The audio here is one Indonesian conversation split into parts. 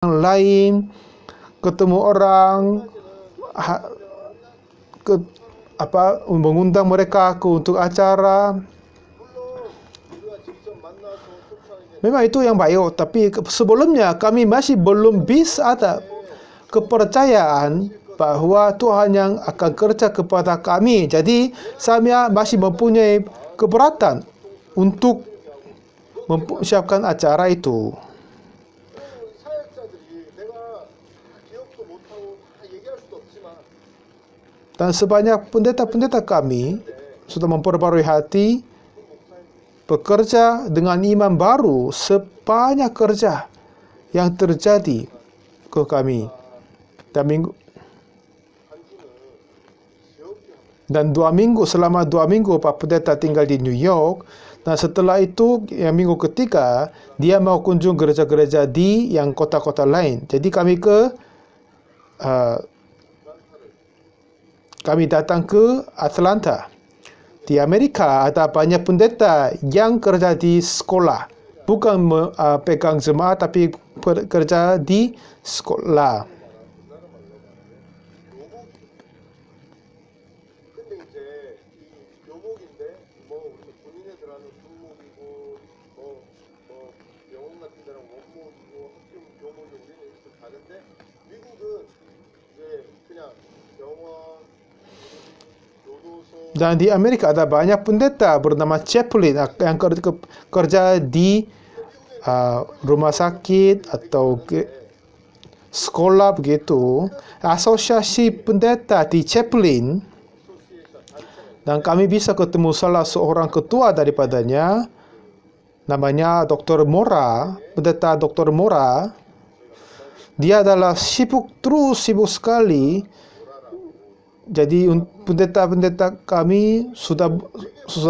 lain, ketemu orang, mengundang mereka untuk acara. Memang itu yang baik, tapi sebelumnya kami masih belum bisa ada kepercayaan bahwa Tuhan yang akan kerja kepada kami. Jadi saya masih mempunyai keberatan untuk mempersiapkan acara itu. Dan sebanyak pendeta-pendeta kami sudah memperbarui hati, bekerja dengan iman baru sebanyak kerja yang terjadi ke kami. Dan selama 2 minggu Pak Pendeta tinggal di New York, dan setelah itu yang minggu ketiga dia mau kunjung gereja-gereja di yang kota-kota lain. Jadi kami datang ke Atlanta. Di Amerika ada banyak pendeta yang kerja di sekolah, bukan pegang jemaat tapi kerja di sekolah. Dan di Amerika ada banyak pendeta bernama chaplain yang kerja di rumah sakit atau sekolah begitu. Asosiasi pendeta di chaplain, dan kami bisa ketemu salah seorang ketua daripadanya, namanya Dr. Mora, pendeta Dr. Mora. Dia adalah sibuk sekali. Jadi pendeta-pendeta kami sudah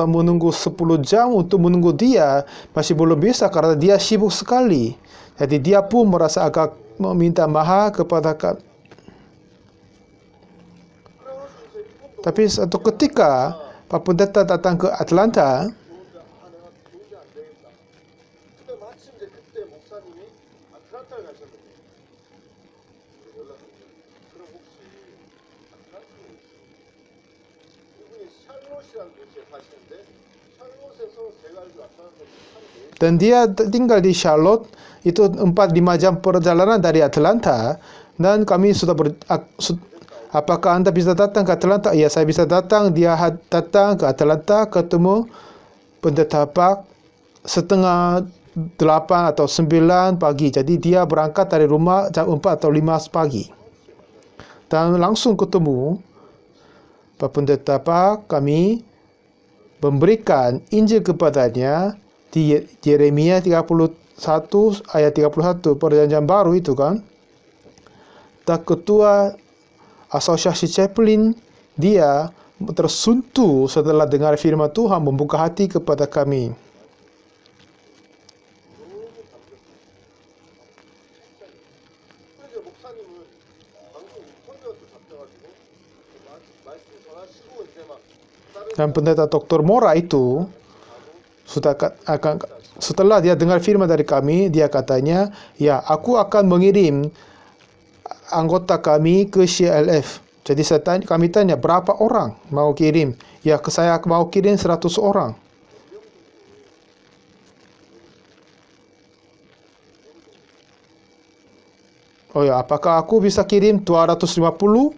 menunggu 10 jam untuk menunggu dia, masih belum bisa karena dia sibuk sekali. Jadi dia pun merasa agak meminta maaf kepada kami. Tapi suatu ketika Pak Pendeta datang ke Atlanta, dan dia tinggal di Charlotte, itu 4-5 jam perjalanan dari Atlanta. Dan kami sudah apakah Anda bisa datang ke Atlanta? Ya, saya bisa datang. Dia datang ke Atlanta, ketemu pendeta Pak 7:30 atau 9 pagi. Jadi dia berangkat dari rumah jam 4 atau 5 pagi. Dan langsung ketemu Pak Pendeta Pak. Kami memberikan Injil kepadanya di Yeremia 31 ayat 31, perjanjian baru itu kan. Dan ketua asosiasi chaplain dia tersentuh setelah dengar firman Tuhan, membuka hati kepada kami. Dan pendeta Dr. Mora itu setelah dia dengar firman dari kami, dia katanya, ya, aku akan mengirim anggota kami ke CLF. Jadi kami tanya, berapa orang mau kirim? Ya, saya mau kirim 100 orang. Oh ya, apakah aku bisa kirim 250?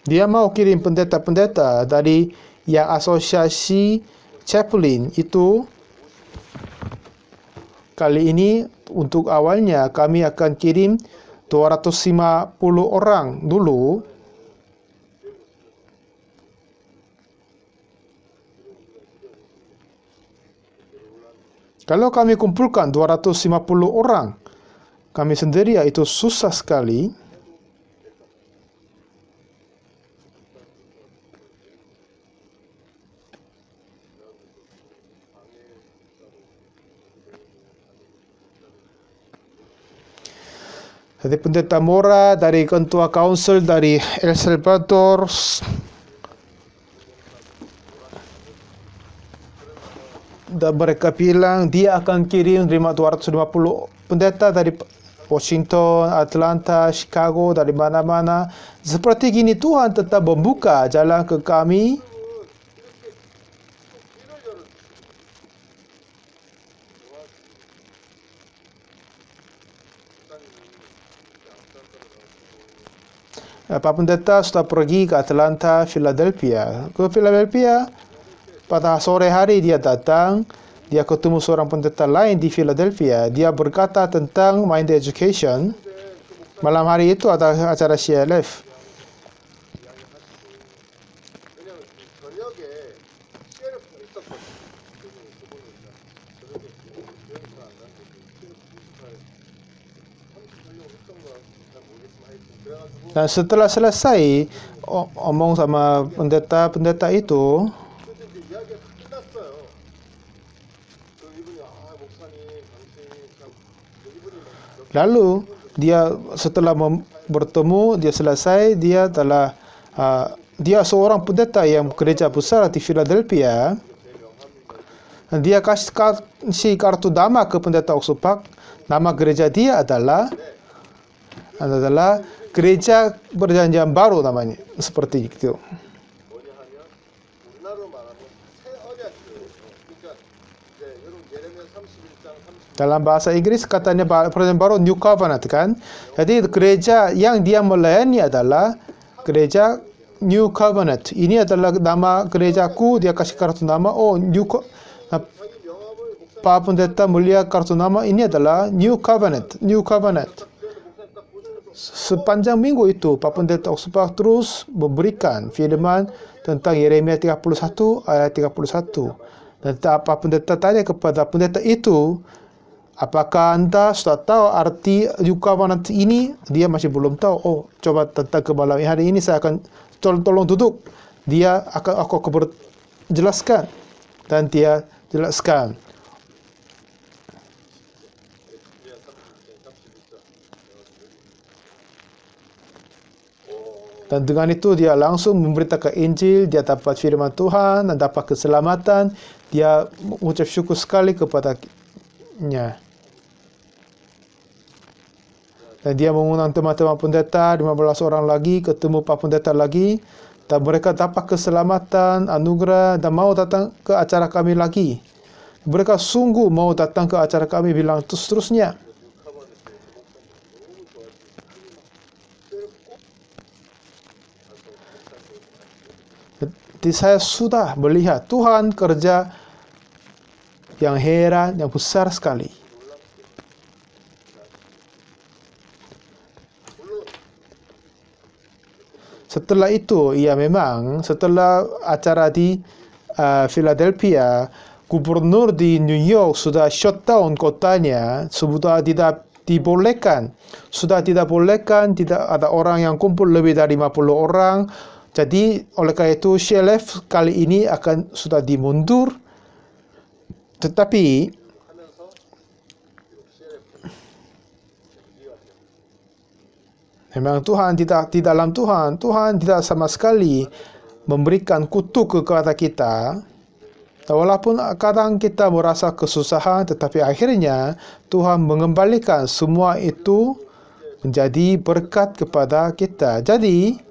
Dia mau kirim pendeta-pendeta dari yang asosiasi chaplain itu. Kali ini untuk awalnya kami akan kirim 250 orang dulu. Kalau kami kumpulkan 250 orang, kami sendiri, itu susah sekali. Jadi pendeta Mora dari ketua council dari El Salvador, dan mereka bilang dia akan kirim 250 pendeta dari Washington, Atlanta, Chicago, dari mana-mana. Seperti gini Tuhan tetap membuka jalan ke kami. Pak pendeta sudah pergi ke Atlanta, Philadelphia. Ke Philadelphia, pada sore hari dia datang, dia ketemu seorang pendeta lain di Philadelphia. Dia berkata tentang Mind Education. Malam hari itu ada acara CLF. Dan setelah selesai omong sama pendeta itu, lalu dia setelah bertemu, dia selesai, dia seorang pendeta yang gereja besar di Philadelphia. Dan dia kasih kartu nama ke pendeta Oxford. Nama gereja dia adalah Gereja Perjanjian Baru namanya, seperti itu. Dalam bahasa Inggris katanya Perjanjian Baru New Covenant kan. Jadi gereja yang dia melayani adalah gereja New Covenant. Ini adalah nama gerejaku, dia kasih kartu nama. Pak pendeta mulia, kartu nama ini adalah New Covenant. New Covenant. Sepanjang minggu itu, Pak Pendeta Oxford terus memberikan firman tentang Yeremia 31 ayat 31. Dan Pak Pendeta tanya kepada pendeta itu, apakah anda sudah tahu arti New Covenant ini? Dia masih belum tahu. Oh, coba tentang ke malam hari ini saya akan tolong duduk. Dia aku jelaskan. Dan dia jelaskan. Dan dengan itu dia langsung memberitakan Injil, dia dapat firman Tuhan dan dapat keselamatan. Dia mengucap syukur sekali kepadanya. Dan dia mengundang teman-teman pendeta, 15 orang lagi, ketemu Pak Pendeta lagi. Dan mereka dapat keselamatan, anugerah, dan mau datang ke acara kami lagi. Mereka sungguh mau datang ke acara kami, bilang terus-terusnya. Jadi saya sudah melihat Tuhan kerja yang heran, yang besar sekali. Setelah itu, setelah acara di Philadelphia, gubernur di New York sudah shutdown kotanya, sudah tidak dibolehkan. Tidak ada orang yang kumpul lebih dari 50 orang. Jadi oleh karena itu CLF kali ini sudah dimundur. Tetapi memang Tuhan di dalam Tuhan tidak sama sekali memberikan kutuk kepada kita. Walaupun kadang kita merasa kesusahan, tetapi akhirnya Tuhan mengembalikan semua itu menjadi berkat kepada kita. Jadi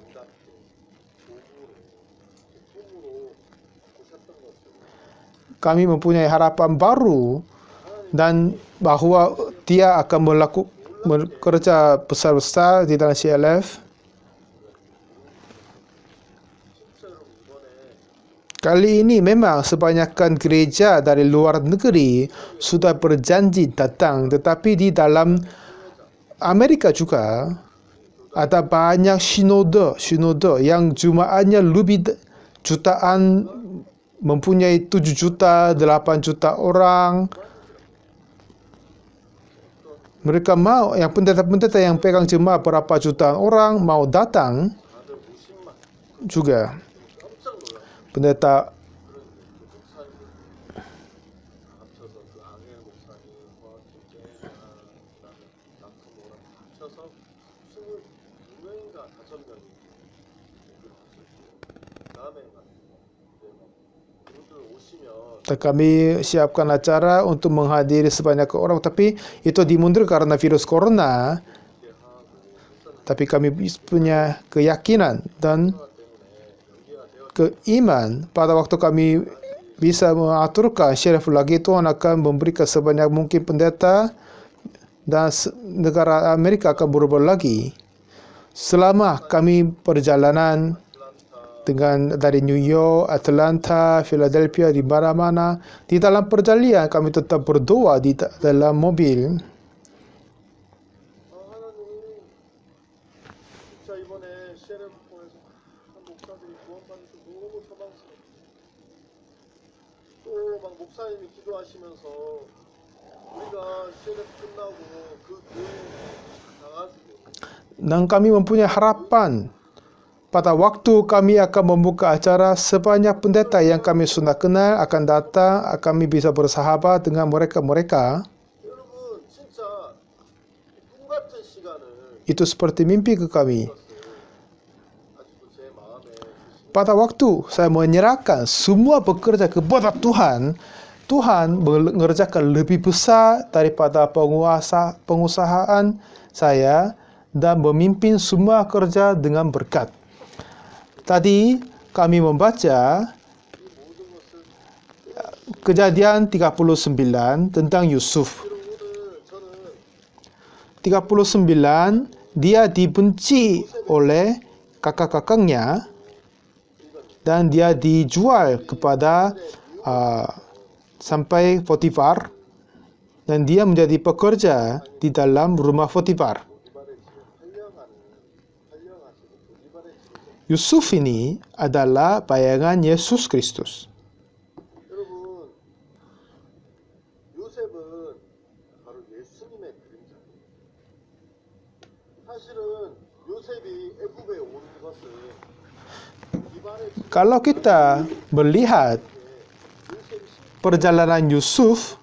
kami mempunyai harapan baru dan bahwa dia akan bekerja besar-besar di dalam CLF. Kali ini memang kebanyakan gereja dari luar negeri sudah berjanji datang, tetapi di dalam Amerika juga ada banyak sinode yang jumlahnya lebih jutaan, mempunyai 7 juta, 8 juta orang. Mereka mau, yang pendeta-pendeta yang pegang jemaah berapa jutaan orang mau datang juga. Pendeta Kami siapkan acara untuk menghadiri sebanyak orang, tapi itu dimundur karena virus corona. Tapi kami punya keyakinan dan keiman pada waktu kami bisa mengaturkan syarif lagi, Tuhan akan memberikan sebanyak mungkin pendeta dan negara Amerika akan berubah lagi. Selama kami perjalanan dari New York, Atlanta, Philadelphia, di mana-mana, di dalam perjalanan kami tetap berdoa di dalam mobil. Dan kami mempunyai harapan pada waktu kami akan membuka acara, sebanyak pendeta yang kami sudah kenal akan datang, kami bisa bersahabat dengan mereka. Itu seperti mimpi ke kami. Pada waktu saya menyerahkan semua bekerja kepada Tuhan, Tuhan mengerjakan lebih besar daripada pengusahaan saya dan memimpin semua kerja dengan berkat. Tadi kami membaca Kejadian 39 tentang Yusuf. 39, dia dibenci oleh kakak-kakaknya dan dia dijual kepada sampai Potifar, dan dia menjadi pekerja di dalam rumah Potifar. Yusuf ini adalah bayangan Yesus Kristus. Kalau kita melihat perjalanan Yusuf,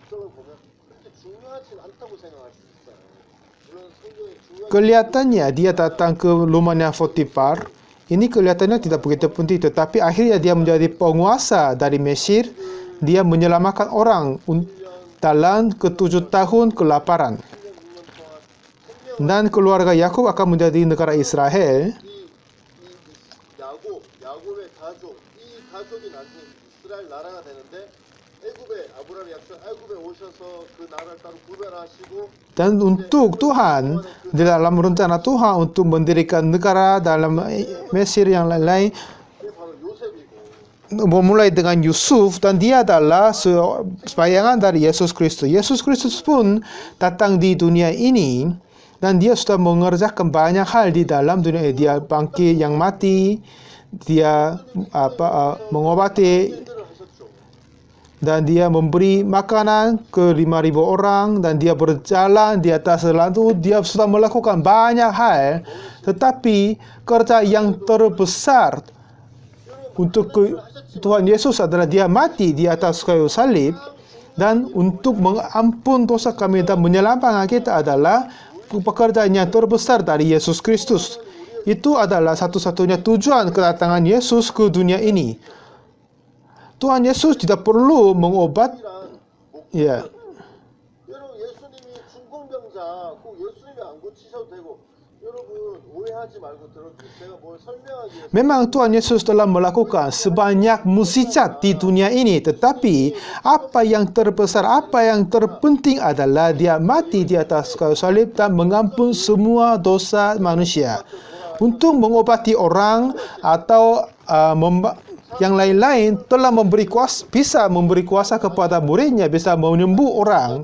kelihatannya dia datang ke rumahnya Potifar. Ini kelihatannya tidak begitu penting, tetapi akhirnya dia menjadi penguasa dari Mesir. Dia menyelamatkan orang dalam ke-7 tahun kelaparan. Dan keluarga Yakub akan menjadi negara Israel. Dan untuk Tuhan, di dalam rencana Tuhan untuk mendirikan negara dalam Mesir yang lain-lain, memulai dengan Yusuf, dan dia adalah bayangan dari Yesus Kristus. Yesus Kristus pun datang di dunia ini dan dia sudah mengerjakan banyak hal di dalam dunia ini. Dia bangkit yang mati, dia mengobati, dan dia memberi makanan ke 5.000 orang, dan dia berjalan di atas laut. Dia sudah melakukan banyak hal, tetapi kerja yang terbesar untuk Tuhan Yesus adalah dia mati di atas kayu salib, dan untuk mengampun dosa kami dan menyelamatkan kita adalah pekerjaan yang terbesar dari Yesus Kristus. Itu adalah satu-satunya tujuan kedatangan Yesus ke dunia ini. Tuhan Yesus tidak perlu mengobat. Ya. Memang Tuhan Yesus telah melakukan sebanyak mukjizat di dunia ini, tetapi apa yang terbesar, apa yang terpenting adalah dia mati di atas kayu salib dan mengampun semua dosa manusia. Untuk mengobati orang atau yang lain-lain, telah memberi kuasa, bisa memberi kuasa kepada muridnya, bisa menyembuh orang.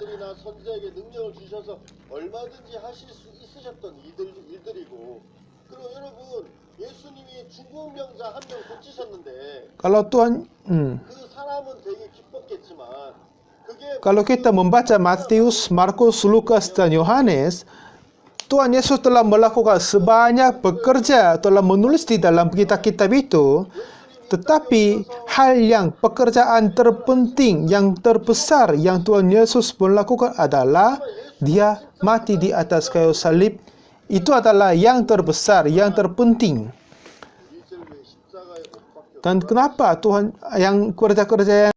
Kalau Tuhan, kalau kita membaca Matius, Markus, Lukas, dan Yohanes, Tuhan Yesus telah melakukan sebanyak bekerja, telah menulis di dalam kitab-kitab itu. Tetapi hal yang pekerjaan terpenting, yang terbesar yang Tuhan Yesus melakukan adalah dia mati di atas kayu salib. Itu adalah yang terbesar, yang terpenting. Dan kenapa Tuhan yang kerja-kerja yang